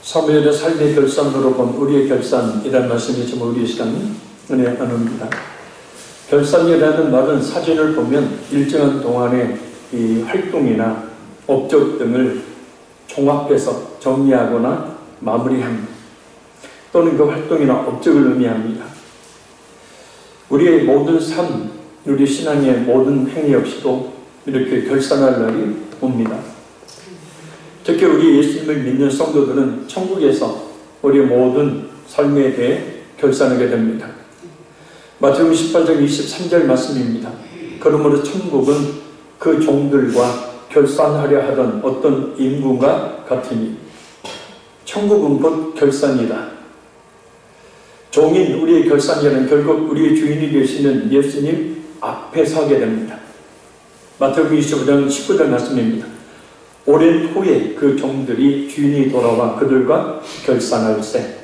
사무엘의 삶의 결산으로 본 우리의 결산이라는 말씀이 좀 우리의 시간에 은혜 나눕니다. 결산이라는 말은 사진을 보면 일정한 동안의 이 활동이나 업적 등을 종합해서 정리하거나 마무리합니다. 또는 그 활동이나 업적을 의미합니다. 우리의 모든 삶, 우리 신앙의 모든 행위 역시도 이렇게 결산할 날이 옵니다. 특히 우리 예수님을 믿는 성도들은 천국에서 우리의 모든 삶에 대해 결산하게 됩니다. 마태복음 18장 23절 말씀입니다. 그러므로 천국은 그 종들과 결산하려 하던 어떤 인군과 같으니 천국은 곧 결산이다. 종인 우리의 결산자는 결국 우리의 주인이 되시는 예수님 앞에 서게 됩니다. 마태복음 25장 19절 말씀입니다. 오랜 후에 그 종들이 주인이 돌아와 그들과 결산할세.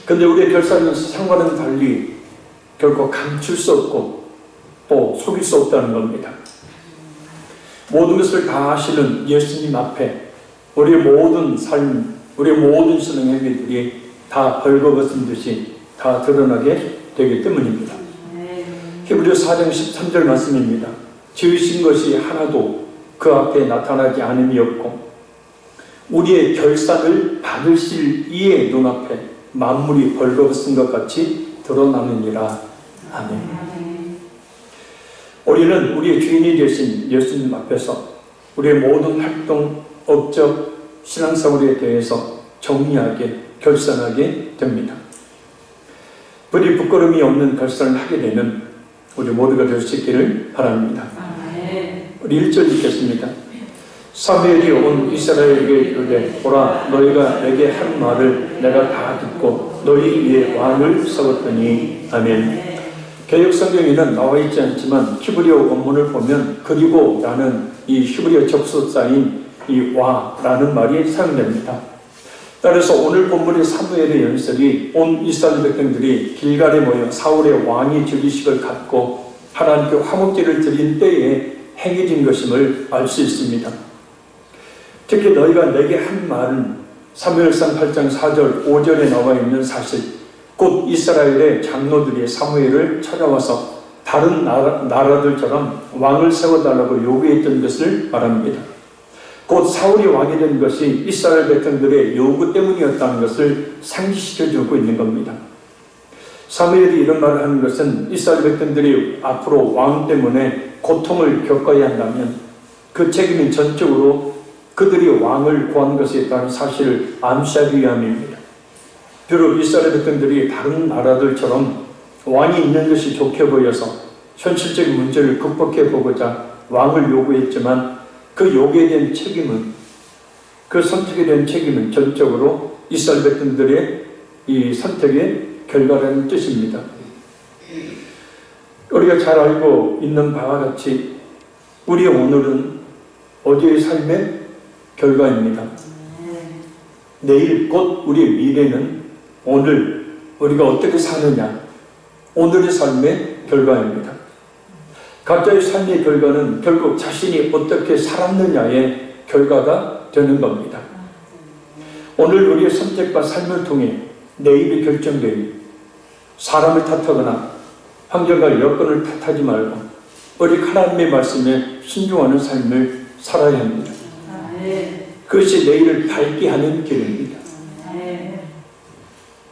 근데 우리의 결산은 상과는 달리 결코 감출 수 없고 또 속일 수 없다는 겁니다. 모든 것을 다 아시는 예수님 앞에 우리의 모든 삶, 우리의 모든 신앙 행위들이 다 벌거벗은 듯이 다 드러나게 되기 때문입니다. 히브리서 4장 13절 말씀입니다. 지으신 것이 하나도 그 앞에 나타나지 않음이 없고 우리의 결산을 받으실 이의 눈앞에 만물이 벌거벗은 것 같이 드러나느니라. 아멘. 우리는 우리의 주인이 되신 예수님 앞에서 우리의 모든 활동, 업적, 신앙생활에 대해서 정리하게, 결산하게 됩니다. 부디 부끄러움이 없는 결산을 하게 되는 우리 모두가 될 수 있기를 바랍니다. 우리 1절 읽겠습니다. 사무엘이 온 이스라엘에게 이르되 보라 너희가 내게 한 말을 내가 다 듣고 너희 위에 왕을 세웠더니 아멘. 개역성경에는 나와 있지 않지만 히브리어 원문을 보면 그리고 라는 이 히브리어 접속사인 이 와라는 말이 사용됩니다. 따라서 오늘 본문의 사무엘의 연설이 온 이스라엘 백성들이 길갈에 모여 사울의 왕위 즉위식을 갖고 하나님께 화목제를 드린 때에 행해진 것임을 알 수 있습니다. 특히 너희가 내게 한 말은 사무엘상 8장 4절 5절에 나와 있는 사실, 곧 이스라엘의 장로들이 사무엘을 찾아와서 다른 나라들처럼 왕을 세워달라고 요구했던 것을 말합니다. 곧 사울이 왕이 된 것이 이스라엘 백성들의 요구 때문이었다는 것을 상기시켜주고 있는 겁니다. 사무엘이 이런 말을 하는 것은 이스라엘 백성들이 앞으로 왕 때문에 고통을 겪어야 한다면 그 책임은 전적으로 그들이 왕을 구한 것에 따른 사실을 암시하기 위함입니다. 비록 이스라엘 백성들이 다른 나라들처럼 왕이 있는 것이 좋게 보여서 현실적인 문제를 극복해 보고자 왕을 요구했지만 그 요구에 대한 책임은, 그 선택에 대한 책임은 전적으로 이스라엘 백성들의 이 선택의 결과라는 뜻입니다. 우리가 잘 알고 있는 바와 같이 우리의 오늘은 어제의 삶의 결과입니다. 내일 곧 우리의 미래는 오늘 우리가 어떻게 사느냐, 오늘의 삶의 결과입니다. 각자의 삶의 결과는 결국 자신이 어떻게 살았느냐의 결과가 되는 겁니다. 오늘 우리의 선택과 삶을 통해 내일이 결정되니 사람을 탓하거나 환경과 여건을 탓하지 말고 우리 하나님의 말씀에 순종하는 삶을 살아야 합니다. 그것이 내일을 밝게 하는 길입니다.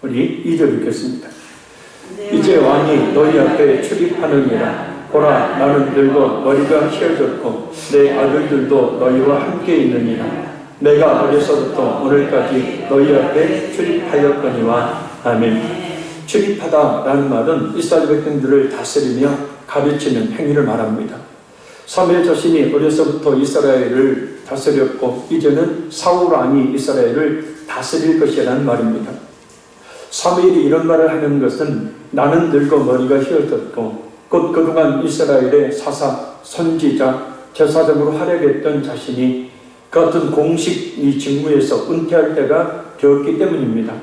우리 2절 읽겠습니다. 이제 왕이 너희 앞에 출입하느니라. 보라 나는 늙어 머리가 휘어졌고 내 아들들도 너희와 함께 있느니라. 내가 어려서부터 오늘까지 너희 앞에 출입하였거니와. 아멘. 출입하다라는 말은 이스라엘 백성들을 다스리며 가르치는 행위를 말합니다. 사무엘 자신이 어려서부터 이스라엘을 다스렸고 이제는 사울 왕이 이스라엘을 다스릴 것이라는 말입니다. 사무엘이 이런 말을 하는 것은 나는 늙어 머리가 휘어졌고 곧 그동안 이스라엘의 사사, 선지자, 제사장으로 활약했던 자신이 그 같은 공식 이 직무에서 은퇴할 때가 되었기 때문입니다.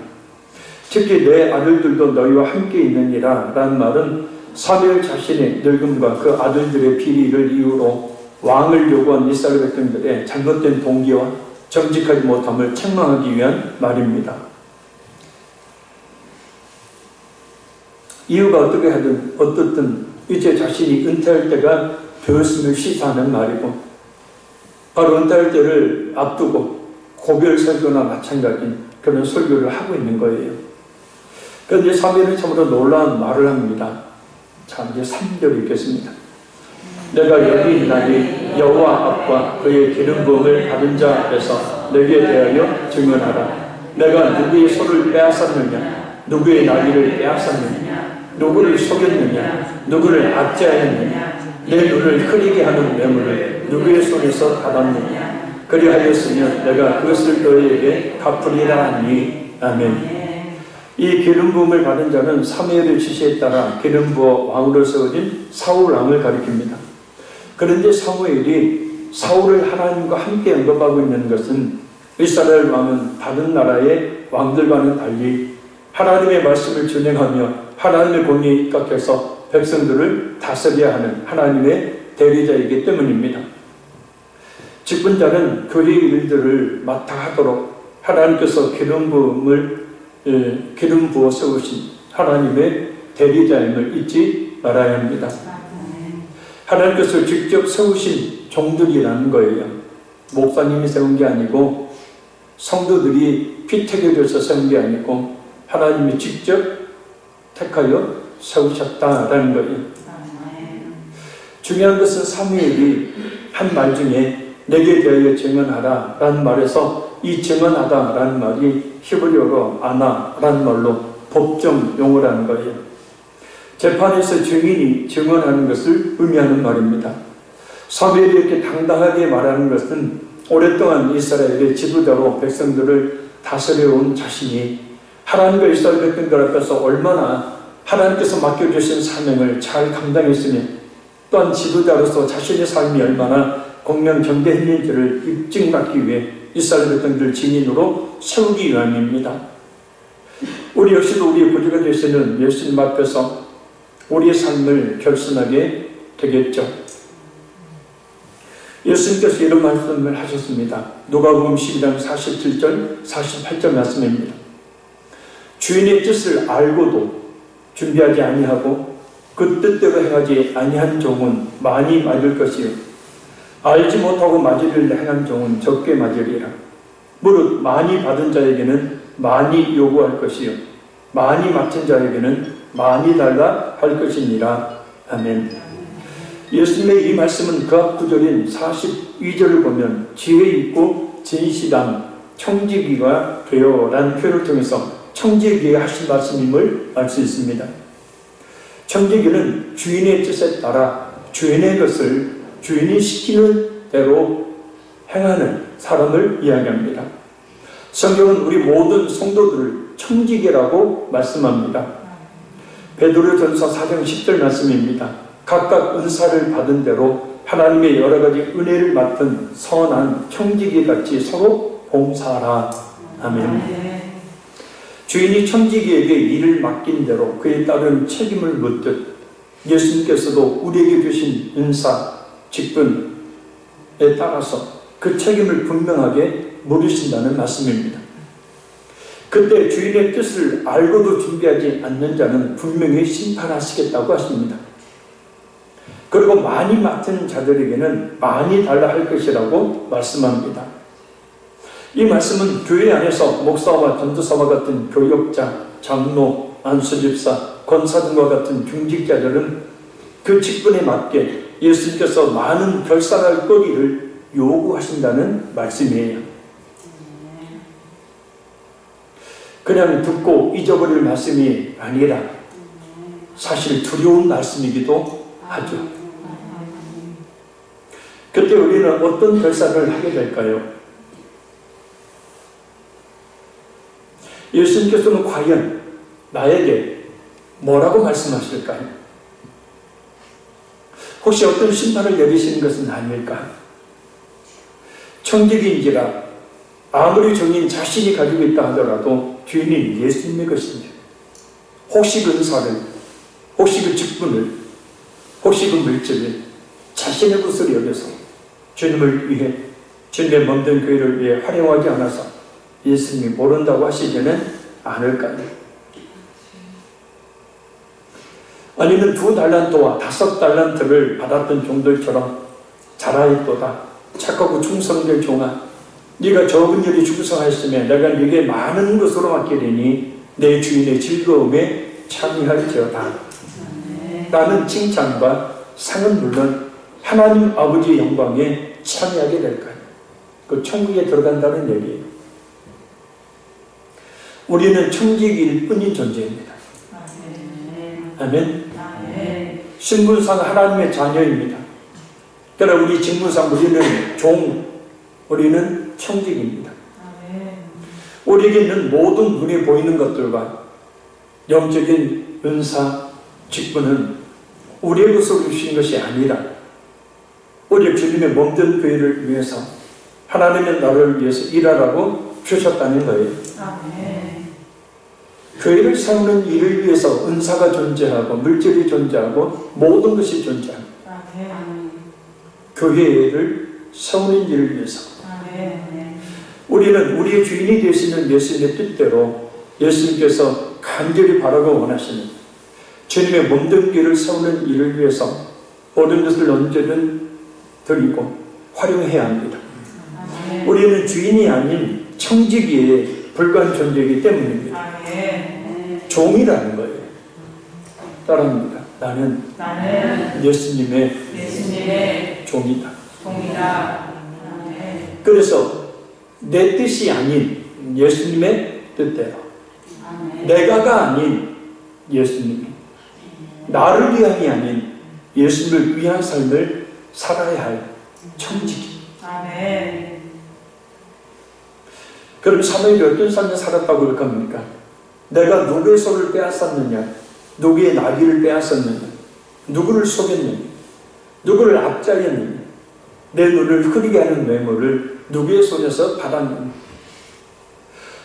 특히 내 아들들도 너희와 함께 있느니라 라는 말은 사무엘 자신의 늙음과 그 아들들의 비리를 이유로 왕을 요구한 이스라엘 백성들의 잘못된 동기와 정직하지 못함을 책망하기 위한 말입니다. 이유가 어떻게 하든 어떻든 이제 자신이 은퇴할 때가 되었음을 시사하는 말이고, 바로 은퇴할 때를 앞두고 고별 설교나 마찬가지인 그런 설교를 하고 있는 거예요. 그런데 사무엘은 참으로 놀라운 말을 합니다. 자, 이제 3절 읽겠습니다. 내가 여기 있나니 여호와 앞과 그의 기름 부음을 받은 자 앞에서 내게 대하여 증언하라. 내가 누구의 소를 빼앗았느냐, 누구의 나귀를 빼앗았느냐, 누구를 속였느냐, 누구를 압제하였느냐, 내 눈을 흐리게 하는 뇌물을 누구의 손에서 받았느냐. 그리하였으면 내가 그것을 너희에게 갚으리라 하니. 아멘. 이 기름 부음을 받은 자는 사무엘의 지시에 따라 기름 부어 왕으로 세워진 사울 왕을 가리킵니다. 그런데 사무엘이 사울을 하나님과 함께 언급하고 있는 것은 이스라엘 왕은 다른 나라의 왕들과는 달리 하나님의 말씀을 준행하며 하나님의 공의에 입각해서 백성들을 다스려야 하는 하나님의 대리자이기 때문입니다. 직분자는 교회의 일들을 맡아 하도록 하나님께서 기름 부어 세우신 하나님의 대리자임을 잊지 말아야 합니다. 하나님께서 직접 세우신 종들이라는 거예요. 목사님이 세운 게 아니고 성도들이 피태겨져서 세운 게 아니고 하나님이 직접 택하여 세우셨다라는 거예요. 중요한 것은 사무엘이 한 말 중에 내게 대하여 증언하라 라는 말에서 이 증언하다 라는 말이 히브리어로 아나 라는 말로 법정 용어라는 거예요. 재판에서 증인이 증언하는 것을 의미하는 말입니다. 사무엘이 이렇게 당당하게 말하는 것은 오랫동안 이스라엘의 지도자로 백성들을 다스려온 자신이 하나님과 이스라엘 백성들 앞에서 얼마나 하나님께서 맡겨주신 사명을 잘 감당했으며 또한 지도자로서 자신의 삶이 얼마나 공명정대했는지를 입증받기 위해 이스라엘 백성들 증인으로 세우기 위함입니다. 우리 역시도 우리의 구주가 되시는 예수님 앞에서 우리의 삶을 결선하게 되겠죠. 예수님께서 이런 말씀을 하셨습니다. 누가복음 12장 47절 48절 말씀입니다. 주인의 뜻을 알고도 준비하지 아니하고 그 뜻대로 행하지 아니한 종은 많이 맞을 것이요 알지 못하고 맞으리를 행한 종은 적게 맞으리라. 무릇 많이 받은 자에게는 많이 요구할 것이요 많이 맡은 자에게는 많이 달라 할 것이니라. 아멘. 예수님의 이 말씀은 그 앞 구절인 42절을 보면 지혜 있고 진실한 청지기가 되어 라는 표현을 통해서 청지기에 하신 말씀임을 알 수 있습니다. 청지기는 주인의 뜻에 따라 주인의 것을 주인이 시키는 대로 행하는 사람을 이야기합니다. 성경은 우리 모든 성도들을 청지기라고 말씀합니다. 베드로전서 4장 10절 말씀입니다. 각각 은사를 받은 대로 하나님의 여러 가지 은혜를 맡은 선한 청지기같이 서로 봉사하라. 아멘. 주인이 청지기에게 일을 맡긴 대로 그에 따른 책임을 묻듯 예수님께서도 우리에게 주신 은사, 직분에 따라서 그 책임을 분명하게 물으신다는 말씀입니다. 그때 주인의 뜻을 알고도 준비하지 않는 자는 분명히 심판하시겠다고 하십니다. 그리고 많이 맡은 자들에게는 많이 달라 할 것이라고 말씀합니다. 이 말씀은 교회 안에서 목사와 전도사와 같은 교역자, 장로, 안수집사, 권사 등과 같은 중직자들은 그 직분에 맞게 예수님께서 많은 결산할 거리를 요구하신다는 말씀이에요. 그냥 듣고 잊어버릴 말씀이 아니라 사실 두려운 말씀이기도 하죠. 그때 우리는 어떤 결산을 하게 될까요? 예수님께서는 과연 나에게 뭐라고 말씀하실까요? 혹시 어떤 심판을 내리시는 것은 아닐까? 청지기인지라 아무리 종인 자신이 가지고 있다 하더라도 주인이 예수님의 것인지, 혹시 그 은사를, 혹시 그 직분을, 혹시 그 물질을 자신의 것으로 여겨서 주님을 위해 주님의 몸된 교회를 위해 활용하지 않아서 예수님이 모른다고 하시지는 않을까요? 아니면 2달란트와 5달란트를 받았던 종들처럼 잘하였도다. 착하고 충성될 종아, 네가 적은 일에 충성하였으며 내가 네게 많은 것으로 맡기리니 내 주인의 즐거움에 참여할지어다. 나는 칭찬과 상은 물론 하나님 아버지의 영광에 참여하게 될까요? 그 천국에 들어간다는 얘기예요. 우리는 청지기일 뿐인 존재입니다. 아멘. 신분상 하나님의 자녀입니다. 그러나 우리 직무상 우리는 종, 우리는 청직입니다. 우리에게 있는 모든 눈에 보이는 것들과 영적인 은사, 직분은 우리의 것으로 주신 것이 아니라 우리 주님의 몸된 교회를 위해서 하나님의 나라를 위해서 일하라고 주셨다는 거예요. 교회를 세우는 일을 위해서 은사가 존재하고 물질이 존재하고 모든 것이 존재합니다. 교회를 세우는 일을 위해서 우리는 우리의 주인이 되시는 예수님의 뜻대로 예수님께서 간절히 바라고 원하시는 주님의 몸된 교회를 세우는 일을 위해서 모든 것을 언제든 드리고 활용해야 합니다. 우리는 주인이 아닌 청지기에 불과한 존재이기 때문입니다. 종이라는 거예요. 따라합니다. 나는 예수님의 종이다. 그래서 내 뜻이 아닌 예수님의 뜻대로, 내가가 아닌 예수님, 나를 위함이 아닌 예수님을 위한 삶을 살아야 할 청지기. 그럼 사무엘이 어떤 삶을 살았다고 그럴 겁니까? 내가 누구의 손을 빼앗았느냐? 누구의 나귀를 빼앗았느냐? 누구를 속였느냐? 누구를 압제했느냐? 내 눈을 흐리게 하는 뇌물을 누구의 손에서 받았느냐?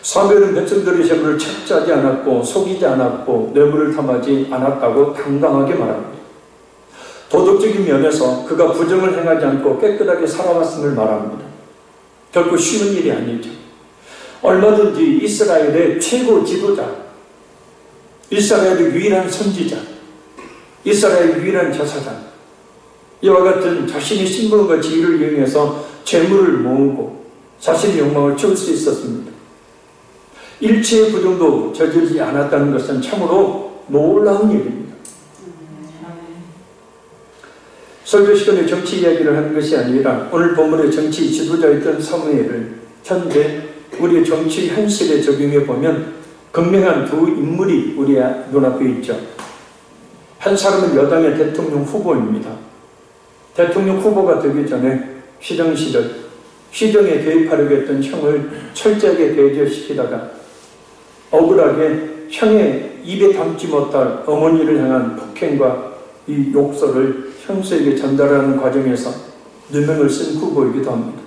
사무엘은 백성들의 재물을 착취하지 않았고 속이지 않았고 뇌물을 탐하지 않았다고 당당하게 말합니다. 도덕적인 면에서 그가 부정을 행하지 않고 깨끗하게 살아왔음을 말합니다. 결코 쉬운 일이 아니죠. 얼마든지 이스라엘의 최고 지도자, 이스라엘의 유일한 선지자, 이스라엘의 유일한 제사장, 이와 같은 자신의 신분과 지위를 이용해서 재물을 모으고 자신의 욕망을 채울 수 있었습니다. 일체의 부정도 저지르지 않았다는 것은 참으로 놀라운 일입니다. 설교 시간에 정치 이야기를 하는 것이 아니라 오늘 본문의 정치 지도자였던 사무엘을 현재 우리의 정치 현실에 적용해 보면 극명한 두 인물이 우리 눈앞에 있죠. 한 사람은 여당의 대통령 후보입니다. 대통령 후보가 되기 전에 시정 시절 시정에 개입하려고 했던 형을 철저하게 배제시키다가 억울하게 형의 입에 담지 못할 어머니를 향한 폭행과 이 욕설을 형수에게 전달하는 과정에서 누명을 쓴 후보이기도 합니다.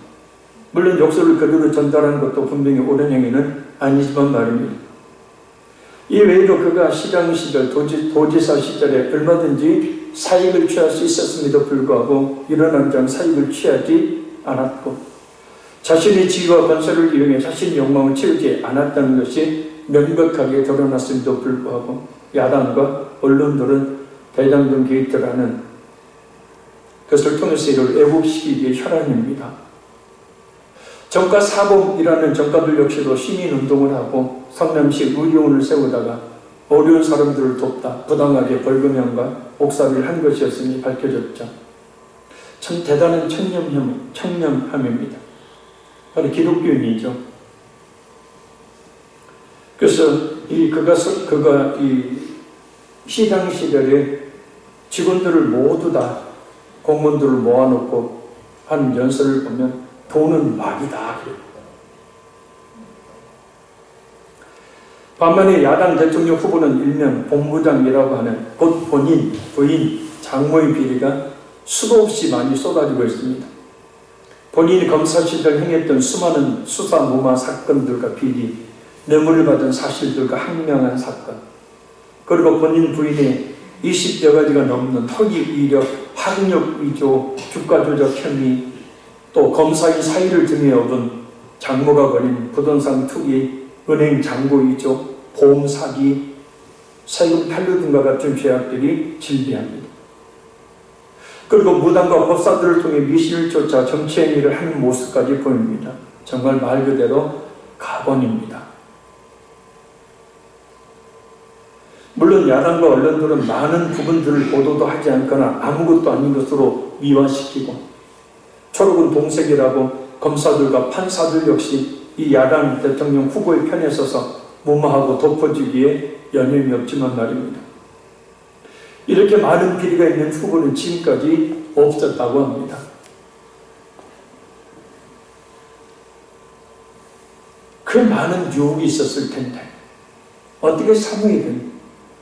물론 욕설을 그대로 전달하는 것도 분명히 옳은 행위는 아니지만 말입니다. 이 외에도 그가 시장 시절, 도지사 시절에 얼마든지 사익을 취할 수 있었음에도 불구하고 이런 한장 사익을 취하지 않았고 자신의 지위와 권세를 이용해 자신의 욕망을 채우지 않았다는 것이 명백하게 드러났음에도 불구하고 야당과 언론들은 대장동 게이트라는 그것을 통해서 이를 왜곡시키기의 혈안입니다. 정가 사범이라는 정가들 역시도 시민운동을 하고 성남시 의료원을 세우다가 어려운 사람들을 돕다 부당하게 벌금형과 옥살이를 한 것이었음이 밝혀졌죠. 참 대단한 청렴함입니다. 바로 기독교인이죠. 그래서 그가 이 시장 시절에 직원들을 모두 다 공무원들을 모아놓고 한 연설을 보면 돈은 말이다. 반면에 야당 대통령 후보는 일명 본부장이라고 하는 곧 본인, 부인, 장모의 비리가 수도 없이 많이 쏟아지고 있습니다. 본인이 검사 시절 행했던 수많은 수사 무마 사건들과 비리, 뇌물을 받은 사실들과 항명한 사건, 그리고 본인 부인의 20여 가지가 넘는 허위 이력, 학력 위조, 주가 조작 혐의, 또 검사인 사이를 등에 업은 장모가 벌인 부동산 투기, 은행 잔고 위조, 보험 사기, 세금 탈루 등과 같은 죄악들이 질비합니다. 그리고 무당과 법사들을 통해 미신을 쫓아 정치 행위를 하는 모습까지 보입니다. 정말 말 그대로 가관입니다. 물론 야당과 언론들은 많은 부분들을 보도도 하지 않거나 아무것도 아닌 것으로 미화시키고 초록은 동색이라고 검사들과 판사들 역시 이 야당 대통령 후보의 편에 서서 무마하고 덮어주기에 여념이 없지만 말입니다. 이렇게 많은 비리가 있는 후보는 지금까지 없었다고 합니다. 그 많은 유혹이 있었을 텐데 어떻게 사무엘은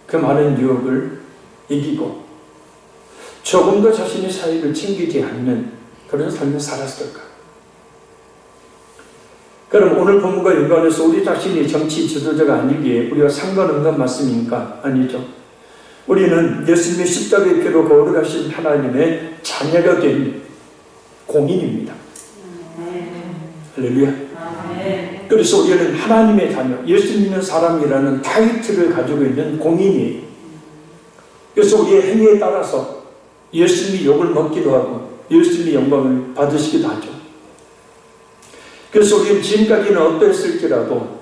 그 많은 유혹을 이기고 조금도 자신의 사익을 챙기지 않는 그런 삶을 살았을까? 그럼 오늘 본문과 연관해서 우리 자신이 정치 지도자가 아니기에 우리가 상관없는 말씀입니까? 아니죠. 우리는 예수님의 십자가의 피로 거룩하신 하나님의 자녀가 된 공인입니다. 할렐루야. 그래서 우리는 하나님의 자녀, 예수 믿는 사람이라는 타이틀을 가지고 있는 공인이에요. 그래서 우리의 행위에 따라서 예수님이 욕을 먹기도 하고 예수님이 영광을 받으시기도 하죠. 그래서 우리는 지금까지는 어떠했을지라도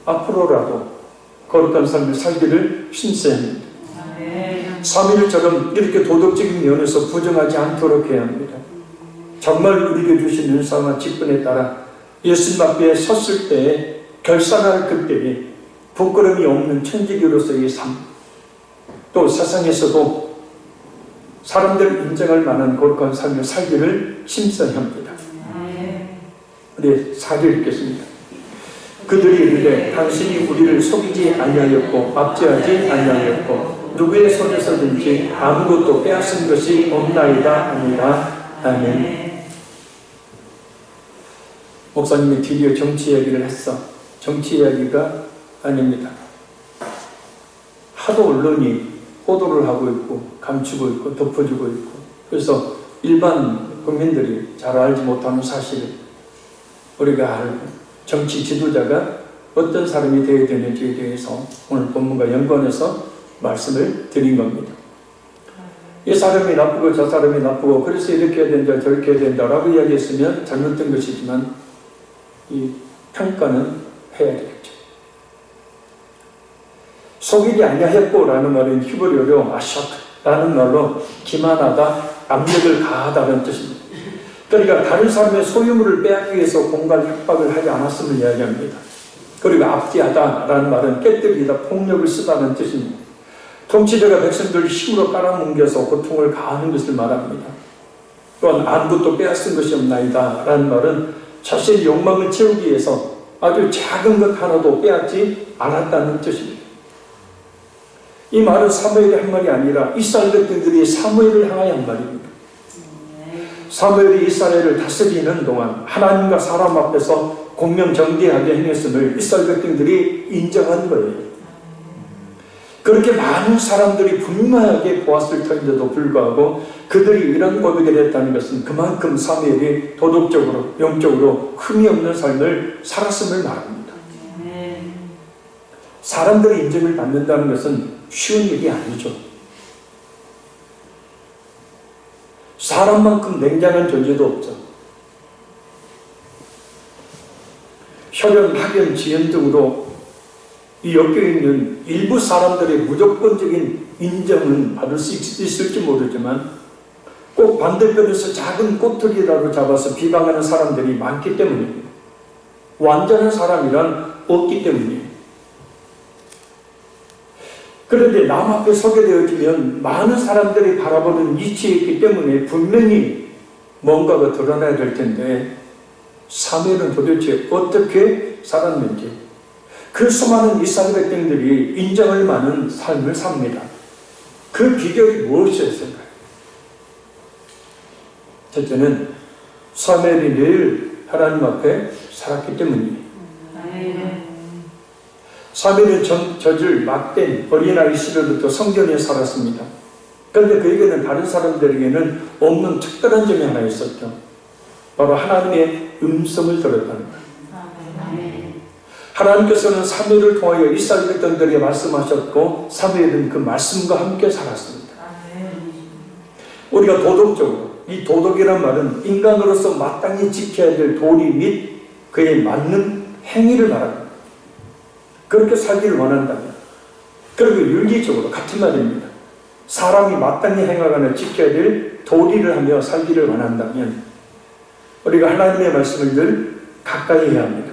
앞으로라도 거룩한 삶을 살기를 힘써야 합니다. 사무엘처럼 이렇게 도덕적인 면에서 부정하지 않도록 해야 합니다. 정말 우리에게 주신 은사와 직분에 따라 예수님 앞에 섰을 때 결산할 그때에 부끄러움이 없는 천지교로서의 삶, 또 세상에서도 사람들 인정할 만한 거룩한 삶을 살기를 힘써야 합니다. 우리 4절 읽겠습니다. 그들이 이르되 당신이 우리를 속이지 아니하였고 압제하지 아니하였고 누구의 손에서든지 아무것도 빼앗은 것이 없나이다 아니라. 아멘. 목사님이 드디어 정치 이야기를 했어. 정치 이야기가 아닙니다. 하도 언론이 보도를 하고 있고 감추고 있고 덮어주고 있고 그래서 일반 국민들이 잘 알지 못하는 사실을 우리가 알고 정치 지도자가 어떤 사람이 되어야 되는지에 대해서 오늘 본문과 연관해서 말씀을 드린 겁니다. 이 사람이 나쁘고 저 사람이 나쁘고 그래서 이렇게 해야 된다 저렇게 해야 된다라고 이야기했으면 잘못된 것이지만 이 평가는 해야 되겠죠. 속이지 아니하였고 라는 말은 히브리어로 아샥라는 말로 기만하다, 압력을 가하다는 뜻입니다. 그러니까 다른 사람의 소유물을 빼앗기 위해서 공갈 협박을 하지 않았음을 이야기합니다. 그리고 압제하다라는 말은 깨뜨리다, 폭력을 쓰다는 뜻입니다. 통치자가 백성들을 힘으로 깔아뭉개서 고통을 가하는 것을 말합니다. 또한 아무것도 빼앗은 것이 없나이다 라는 말은 자신의 욕망을 채우기 위해서 아주 작은 것 하나도 빼앗지 않았다는 뜻입니다. 이 말은 사무엘이 한 말이 아니라 이스라엘 백성들이 사무엘을 향하여 한 말입니다. 사무엘이 이스라엘을 다스리는 동안 하나님과 사람 앞에서 공명정대하게 행했음을 이스라엘 백성들이 인정한 거예요. 그렇게 많은 사람들이 분명하게 보았을 터인데도 불구하고 그들이 이런 고백을 했다는 것은 그만큼 사무엘이 도덕적으로 영적으로 흠이 없는 삶을 살았음을 말합니다. 사람들의 인정을 받는다는 것은 쉬운 일이 아니죠. 사람만큼 냉정한 존재도 없죠. 혈연, 학연, 지연 등으로 이 엮여있는 일부 사람들의 무조건적인 인정은 받을 수 있을지 모르지만 꼭 반대편에서 작은 꼬투리라도 잡아서 비방하는 사람들이 많기 때문입니다. 완전한 사람이란 없기 때문이에요. 그런데 남 앞에 서게 되어지면 많은 사람들이 바라보는 위치에 있기 때문에 분명히 뭔가가 드러나야 될 텐데 사무엘은 도대체 어떻게 살았는지 그 수많은 이스라엘 백성들이 인정할 만한 삶을 삽니다. 그 비결이 무엇이었을까요? 첫째는 사무엘이 늘 하나님 앞에 살았기 때문이에요. 사무엘은 젖을 막된 어린아이 시절부터 성전에 살았습니다. 그런데 그에게는 다른 사람들에게는 없는 특별한 점이 하나 있었죠. 바로 하나님의 음성을 들었다는 거예요. 하나님께서는 사무엘을 통하여 이스라엘 백성들에게 말씀하셨고 사무엘은 그 말씀과 함께 살았습니다. 우리가 도덕적으로, 이 도덕이란 말은 인간으로서 마땅히 지켜야 될 도리 및 그에 맞는 행위를 말합니다. 그렇게 살기를 원한다면, 그리고 윤리적으로 같은 말입니다. 사람이 마땅히 행하거나 지켜야 될 도리를 하며 살기를 원한다면 우리가 하나님의 말씀을 늘 가까이 해야 합니다.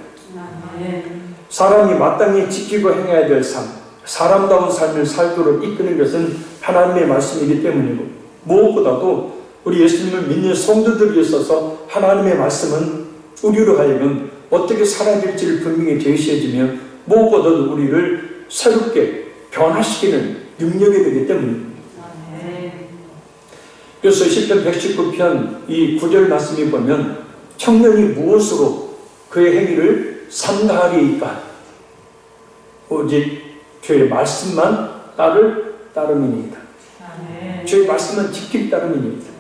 사람이 마땅히 지키고 행해야 될 삶, 사람다운 삶을 살도록 이끄는 것은 하나님의 말씀이기 때문이고, 무엇보다도 우리 예수님을 믿는 성도들에 있어서 하나님의 말씀은 우리로 하여금 어떻게 살아야 될지를 분명히 제시해주며 무엇보다도 우리를 새롭게 변화시키는 능력이 되기 때문입니다. 그래서 시편 119편 이 9절 말씀이 보면 청년이 무엇으로 그의 행위를 삼가하리이까? 오직 주의 말씀만 따름이니이다. 주의 말씀만 지킬 따름이니이다.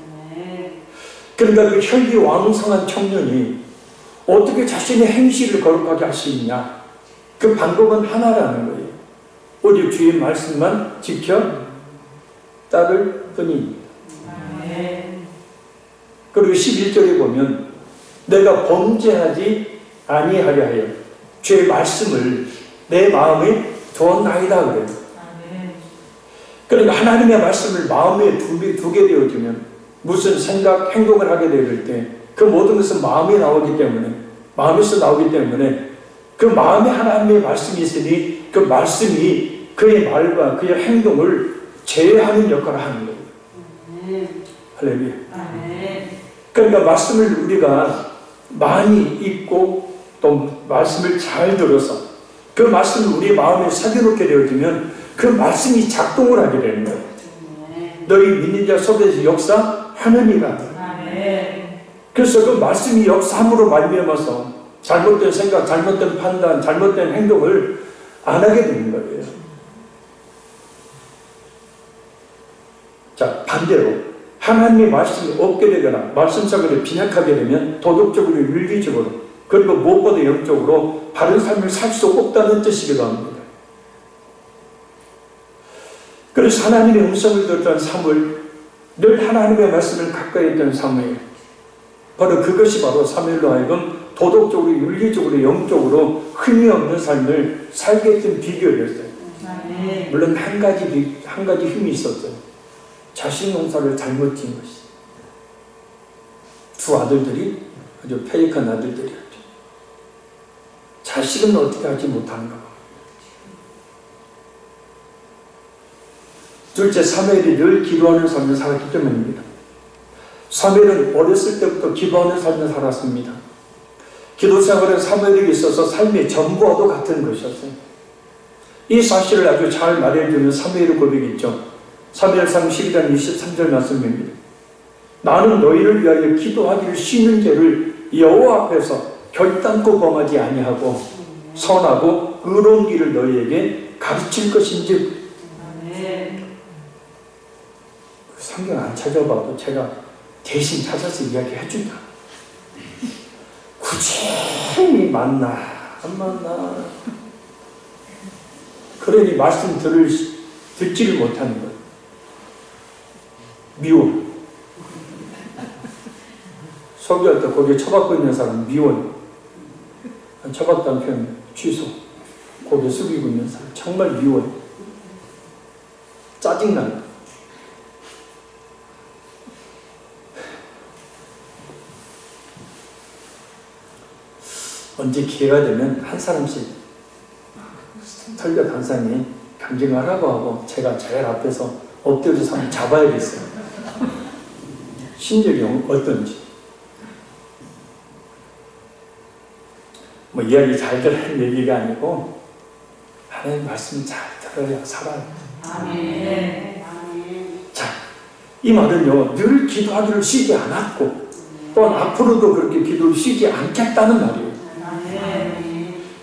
그러니까 그 혈기왕성한 청년이 어떻게 자신의 행실을 거룩하게 할 수 있냐? 그 방법은 하나라는 거예요. 오직 주의 말씀만 지켜 따를 뿐입니다. 그리고 11절에 보면 내가 범죄하지 아니하려 하여 주의 말씀을 내 마음에 두었나이다 그래요. 그러니까 하나님의 말씀을 마음에 두게 되어지면 무슨 생각, 행동을 하게 될 때 그 모든 것은 마음에 나오기 때문에, 마음에서 나오기 때문에 그 마음에 하나님의 말씀이 있으니 그 말씀이 그의 말과 그의 행동을 제어하는 역할을 하는 거예요. 할렐루야. 그러니까 말씀을 우리가 많이 읽고 또 말씀을 잘 들어서 그 말씀을 우리 마음에 새겨놓게 되어지면 그 말씀이 작동을 하게 되는 거예요. 너희 믿는 자 속에서 역사하느니라. 그래서 그 말씀이 역사함으로 말미암아서 잘못된 생각, 잘못된 판단, 잘못된 행동을 안 하게 되는 거예요. 자, 반대로 하나님의 말씀이 없게 되거나 말씀적으로 빈약하게 되면 도덕적으로, 윤리적으로, 그리고 무엇보다 영적으로 바른 삶을 살 수 없다는 뜻이기도 합니다. 그래서 하나님의 음성을 듣던 사무엘, 늘 하나님의 말씀을 가까이 했던 사무엘, 바로 그것이 바로 사무엘로 하여금 도덕적으로, 윤리적으로, 영적으로 흠이 없는 삶을 살게 했던 비결이었어요. 물론 한 가지 흠이 있었어요. 자식 농사를 잘못 지은 것이. 두 아들들이 아주 패역한 아들들이었죠. 자식은 어떻게 하지 못하는가. 둘째, 사무엘이 늘 기도하는 삶을 살았기 때문입니다. 사무엘은 어렸을 때부터 기도하는 삶을 살았습니다. 기도 생활은 사무엘에게 있어서 삶의 전부와도 같은 것이었어요. 이 사실을 아주 잘 말해주는 사무엘의 고백이 있죠. 사무엘상 12장 23절 말씀입니다. 나는 너희를 위하여 기도하기를 쉬는 죄를 여호와 앞에서 결단코 범하지 아니하고 선하고 의로운 길을 너희에게 가르칠 것인즉. 성경 안 찾아봐도 제가 대신 찾아서 이야기해 준다. 굳이 만나 안 만나 그러니 말씀 듣지를 못하는 거예요. 미워. 설교할 때 거기에 처박고 있는 사람 미워. 처박다는 표현 취소. 고개 숙이고 있는 사람 정말 미워. 짜증난다. 언제 기회가 되면 한 사람씩 설교 단상에 간증하라고 하고 제가 제일 앞에서 엎드려서 한번 잡아야겠어요. 신적이 어떤지. 뭐 이야기 잘 들으라는 얘기가 아니고 하나님 말씀 잘 들어야 살아요. 아멘. 자, 이 말은요, 늘 기도하기를 쉬지 않았고 또한 앞으로도 그렇게 기도를 쉬지 않겠다는 말이에요.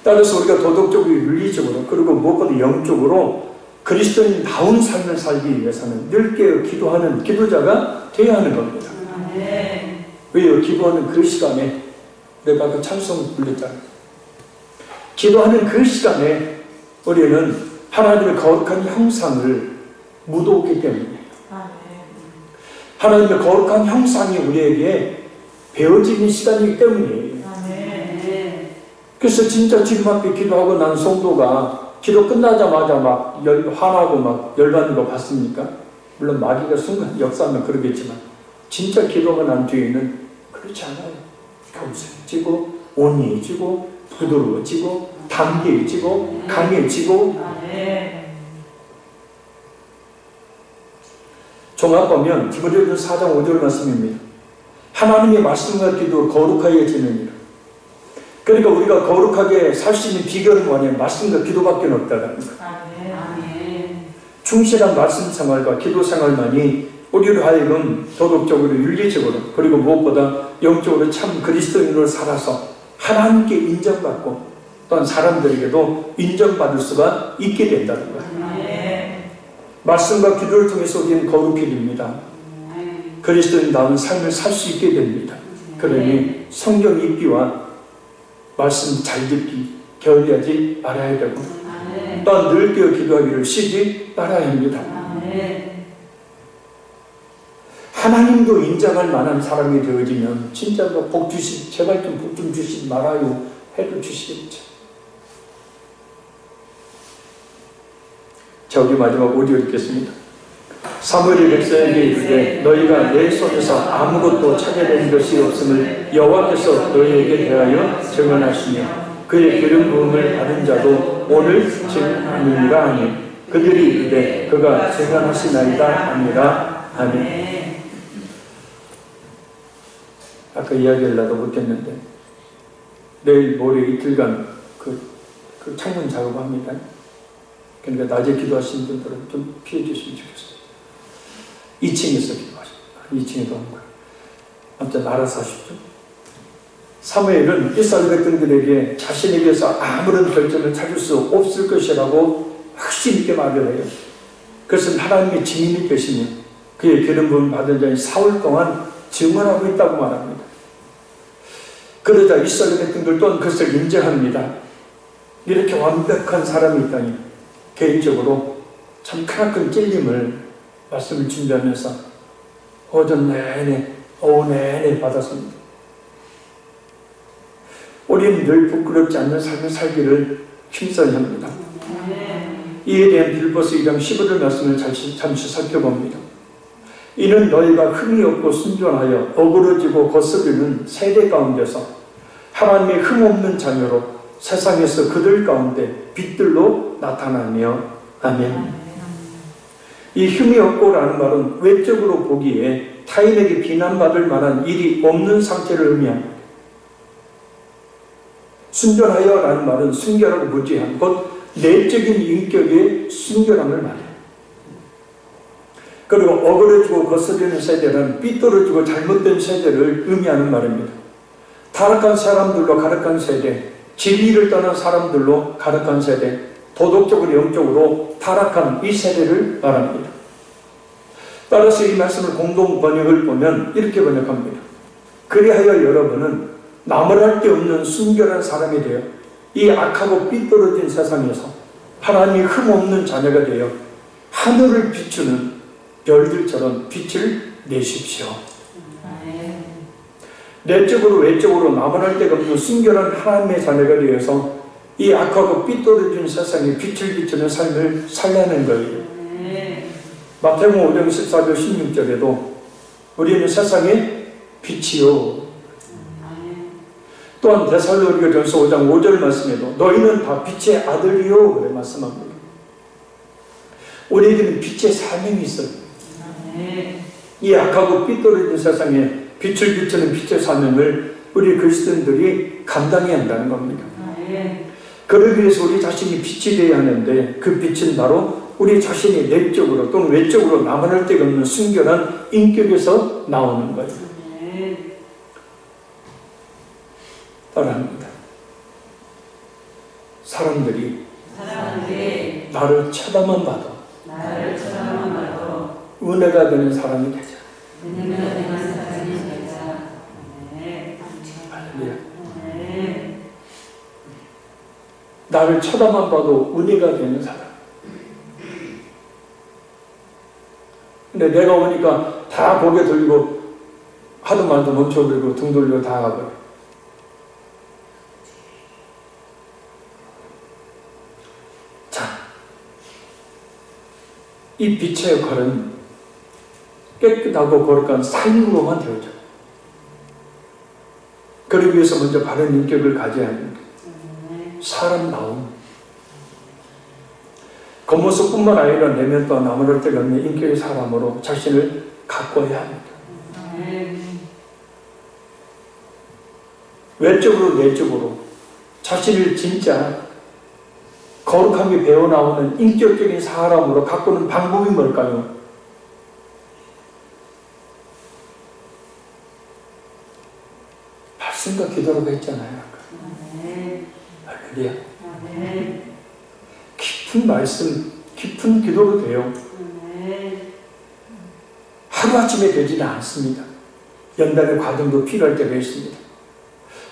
따라서 우리가 도덕적으로, 윤리적으로, 그리고 무엇보다 영적으로 그리스도인다운 삶을 살기 위해서는 늘 깨어 기도하는 기도자가 되어야 하는 겁니다. 왜요? 기도하는 그 시간에 내가 그 찬송 불렀잖아요. 기도하는 그 시간에 우리는 하나님의 거룩한 형상을 묻어오기 때문에 하나님의 거룩한 형상이 우리에게 배워지는 시간이기 때문이에요. 그래서 진짜 주님 앞에 기도하고 난 성도가 기도 끝나자마자 막 화나고 막 열받는 거 봤습니까? 물론 마귀가 순간 역사하면 그러겠지만 진짜 기도가 난 뒤에는 그렇지 않아요. 겸손해지고 온유해지고 부드러워지고 담대해지고 강해지고. 종합보면 디모데후서 4장 5절 말씀입니다. 하나님의 말씀과 기도로 거룩하여지느니라. 그러니까 우리가 거룩하게 살 수 있는 비결은 뭐냐면 말씀과 기도밖에 없다는 거예요. 충실한 말씀 생활과 기도 생활만이 우리로 하여금 도덕적으로 윤리적으로 그리고 무엇보다 영적으로 참 그리스도인으로 살아서 하나님께 인정받고 또한 사람들에게도 인정받을 수가 있게 된다는 거예요. 말씀과 기도를 통해서 우리는 거룩히 됩니다. 그리스도인다운 삶을 살 수 있게 됩니다. 그러니 성경 읽기와 말씀 잘 듣기 게을리하지 말아야 되고 또한 늘 깨어 기도하기를 쉬지 말아야 합니다. 하나님도 인정할 만한 사람이 되어지면 진짜 복 주시, 제발 좀 복 좀 주시지 말아요 해도 주시겠죠. 자, 우리 마지막 오디오 읽겠습니다. 사무엘이 백성에게 이르되 너희가 내 손에서 아무것도 찾아낸 것이 없음을 여호와께서 너희에게 대하여 증언하시며 그의 기름 부음을 받은 자도 오늘 증언하느니라 하니 그들이 이르되 그가 증언하시나이다 하니라. 아멘. 아까 이야기하려도 못했는데 내일 모레 이틀간 그 창문 작업합니다. 그러니까 낮에 기도하시는 분들은 좀 피해 주시면 좋겠어요. 2층에서 기도하십니다. 2층에도 하는 거예요. 아무튼 알아서 하십시오. 사무엘은 이스라엘 백성들에게 자신에게서 아무런 결정을 찾을 수 없을 것이라고 확신 있게 말을 해요. 그것은 하나님의 증인이 되시며 그의 기름 부음 받은 자인 사흘 동안 증언하고 있다고 말합니다. 그러자 이스라엘 백성들 또한 그것을 인정합니다. 이렇게 완벽한 사람이 있다니 개인적으로 참 크나큰 찔림을 말씀을 준비하면서 오전 내내 오후 내내 받았습니다. 우리는 늘 부끄럽지 않는 삶을 살기를 힘써야 합니다. 이에 대한 빌보스 2장 15절 말씀을 잠시 살펴봅니다. 이는 너희가 흠이 없고 순전하여 어그러지고 거스르는 세대 가운데서 하나님의 흠없는 자녀로 세상에서 그들 가운데 빛들로 나타나며. 아멘. 이 흠이 없고라는 말은 외적으로 보기에 타인에게 비난받을 만한 일이 없는 상태를 의미합니다. 순전하여라는 말은 순결하고 무죄한 것 내적인 인격의 순결함을 말해요. 그리고 어그러지고 거스르는 세대는 삐뚤어지고 잘못된 세대를 의미하는 말입니다. 타락한 사람들로 가득한 세대, 진리를 떠난 사람들로 가득한 세대, 도덕적으로 영적으로 타락한 이 세대를 말합니다. 따라서 이 말씀을 공동 번역을 보면 이렇게 번역합니다. 그리하여 여러분은 나무랄 데 없는 순결한 사람이 되어 이 악하고 삐뚤어진 세상에서 하나님의 흠없는 자녀가 되어 하늘을 비추는 별들처럼 빛을 내십시오. 내적으로 외적으로 나무랄 데가 없는 순결한 하나님의 자녀가 되어서 이 악하고 삐뚤어진 세상에 빛을 비추는 삶을 살려는 거예요. 마태복음 5장 14절 16절에도 우리는 세상의 빛이요. 또한 데살로니가전서 5장 5절 말씀에도 너희는 다 빛의 아들이요 그래 말씀합니다. 우리에게는 빛의 사명이 있어요. 이 악하고 삐뚤어진 세상에 빛을 비추는 빛의 사명을 우리 그리스도인들이 감당해야 한다는 겁니다. 그러기 위해서 우리 자신이 빛이 되어야 하는데 그 빛은 바로 우리 자신이 내적으로 또는 외적으로 나무랄 데가 없는 순결한 인격에서 나오는 거예요. 따라합니다. 사람들이 나를 쳐다만 봐도 은혜가 되는 사람이 되자. 나를 쳐다만 봐도 은혜가 되는 사람. 근데 내가 오니까 다 고개 돌리고 하도 말도 멈춰버리고 등 돌리고 다 가버려. 자, 이 빛의 역할은 깨끗하고 거룩한 삶으로만 되어져. 그러기 위해서 먼저 바른 인격을 가져야 합니다. 사람다움. 겉모습뿐만 아니라 내면 또한 아무럴 데가 없는 인격의 사람으로 자신을 가꿔야 합니다. 외적으로 내적으로 자신을 진짜 거룩하게 배워나오는 인격적인 사람으로 가꾸는 방법이 뭘까요? 말씀과 기도라고 했잖아요. 할렐루야. 깊은 말씀, 깊은 기도로 돼요. 하루아침에 되지는 않습니다. 연단의 과정도 필요할 때가 있습니다.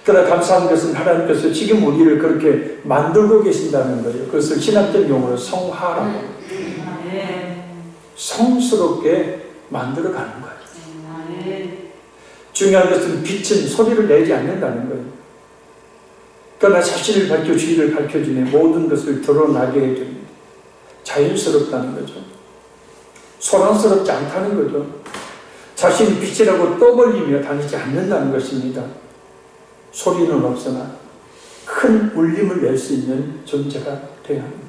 그러나 감사한 것은 하나님께서 지금 우리를 그렇게 만들고 계신다는 거예요. 그것을 신학적 용어로 성화라고. 성스럽게 만들어가는 거예요. 중요한 것은 빛은 소리를 내지 않는다는 거예요. 그러나 자신을 밝혀 주의를 밝혀주며 모든 것을 드러나게 해줍니다. 자연스럽다는 거죠. 소란스럽지 않다는 거죠. 자신이 빛이라고 떠벌리며 다니지 않는다는 것입니다. 소리는 없으나 큰 울림을 낼 수 있는 존재가 되어야 합니다.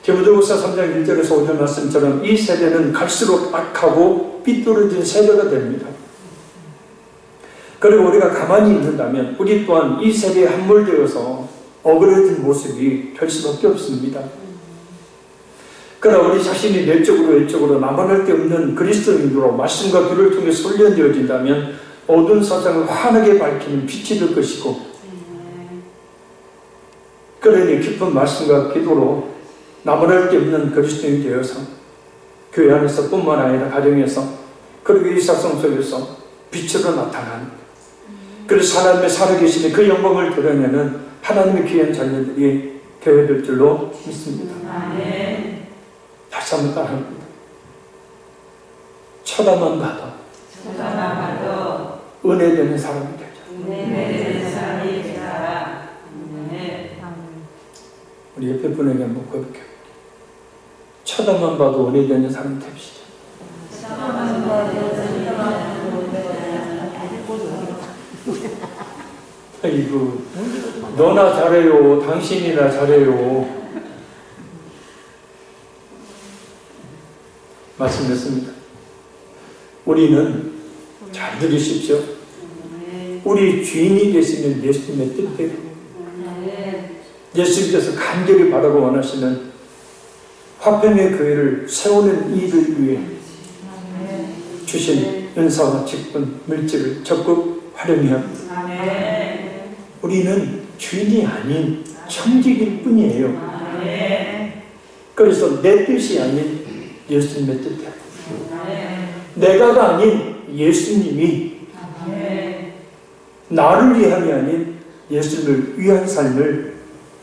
디모데후서 3장 1절에서 5절 말씀처럼 이 세대는 갈수록 악하고 삐뚤어진 세대가 됩니다. 그리고 우리가 가만히 있는다면 우리 또한 이 세대에 함몰되어서 어그러진 모습이 될 수밖에 없습니다. 그러나 우리 자신이 내적으로 외적으로 나만할 데 없는 그리스도인으로 말씀과 귀를 통해 훈련되어진다면 어두운 세상을 환하게 밝히는 빛이 될 것이고, 그러니 깊은 말씀과 기도로 나만할 데 없는 그리스도인이 되어서 교회 안에서 뿐만 아니라 가정에서 그리고 일사성 속에서 빛으로 나타나는, 그래서 하나님의 살아계시는 그 영광을 드러내는 하나님의 귀한 자녀들이 되어야 될 줄로 믿습니다. 다시 한번 따라합니다. 쳐다만 봐도 은혜되는 사람이 되자. 우리 옆에 분에게 한번 고백해. 쳐다만 봐도 은혜되는 사람이 됩시다. 아이고, 너나 잘해요, 당신이나 잘해요. 말씀드렸습니다. 우리는 잘 들으십시오. 우리 주인이 되시는 예수님의 뜻대로 예수님께서 간절히 바라고 원하시는 화평의 교회를 세우는 일을 위해 주신 은사와 직분, 물질을 적극 활용해야 합니다. 우리는 주인이 아닌 청직일 뿐이에요. 그래서 내 뜻이 아닌 예수님의 뜻대로, 내가가 아닌 예수님이 나를 위함이 아닌 예수님을 위한 삶을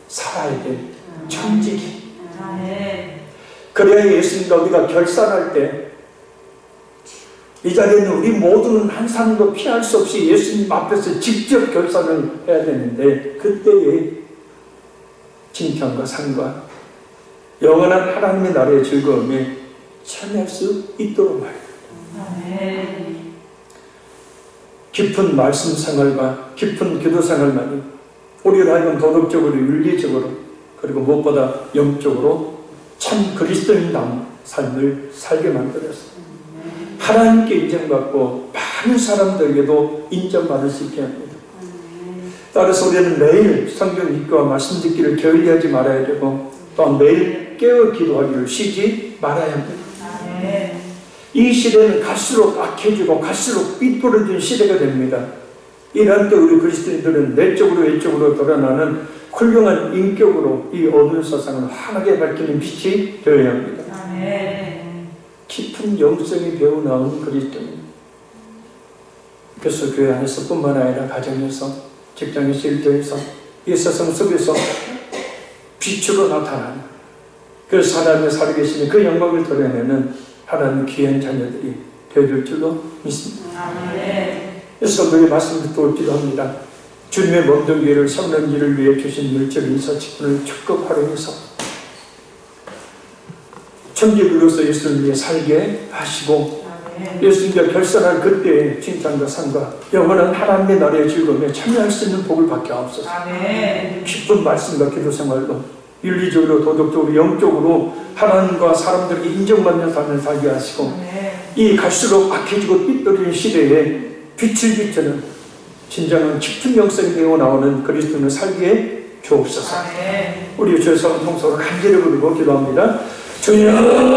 살아야 돼. 청직이. 그래야 예수님과 우리가 결산할 때 이 자리에는 우리 모두는 한 사람도 피할 수 없이 예수님 앞에서 직접 결산을 해야 되는데, 그때의 칭찬과 상과 영원한 하나님의 나라의 즐거움에 참여할 수 있도록 말입니다. 깊은 말씀 생활과 깊은 기도 생활만이 우리를 하여금 도덕적으로, 윤리적으로, 그리고 무엇보다 영적으로 참 그리스도인다운 삶을 살게 만들었습니다. 하나님께 인정받고 많은 사람들에게도 인정받을 수 있게 합니다. 따라서 우리는 매일 성경 읽기와 말씀 듣기를 게을리하지 말아야 되고, 또한 매일 깨어 기도하기를 쉬지 말아야 합니다. 이 시대는 갈수록 악해지고 갈수록 삐뚤어진 시대가 됩니다. 이런 때 우리 그리스도인들은 내적으로 외적으로 드러나는 훌륭한 인격으로 이 어두운 세상을 환하게 밝히는 빛이 되어야 합니다. 깊은 영성이 배어나온 그리스도인. 그래서 교회 안에서 뿐만 아니라 가정에서, 직장에서, 일터에서 이 세상 속에서 빛으로 나타나는 그래서 하나님의 살아계시는 그 영광을 드러내는 하나님의 귀한 자녀들이 되어줄 줄로 믿습니다. 그래서 우리의 말씀을 또 기도합니다. 주님의 몸된 길을 삼는 일을 위해 주신 물질 인사 직분을 적극 활용해서 천지로서 예수를 위해 살게 하시고 예수님과 결산할 그때의 칭찬과 상과 영원한 하나님의 나라의 즐거움에 참여할 수 있는 복을 받게 하옵소서. 깊은 말씀과 기도 생활로 윤리적으로 도덕적으로 영적으로 하나님과 사람들에게 인정받는 삶을 살게 하시고 이 갈수록 악해지고 삐뚤어진 시대에 빛을 비추는 진정한 깊은 영성이 되어 나오는 그리스도인을 살기에 주옵소서. 우리 주의 성통서로 간절히 부르고 기도합니다. 주여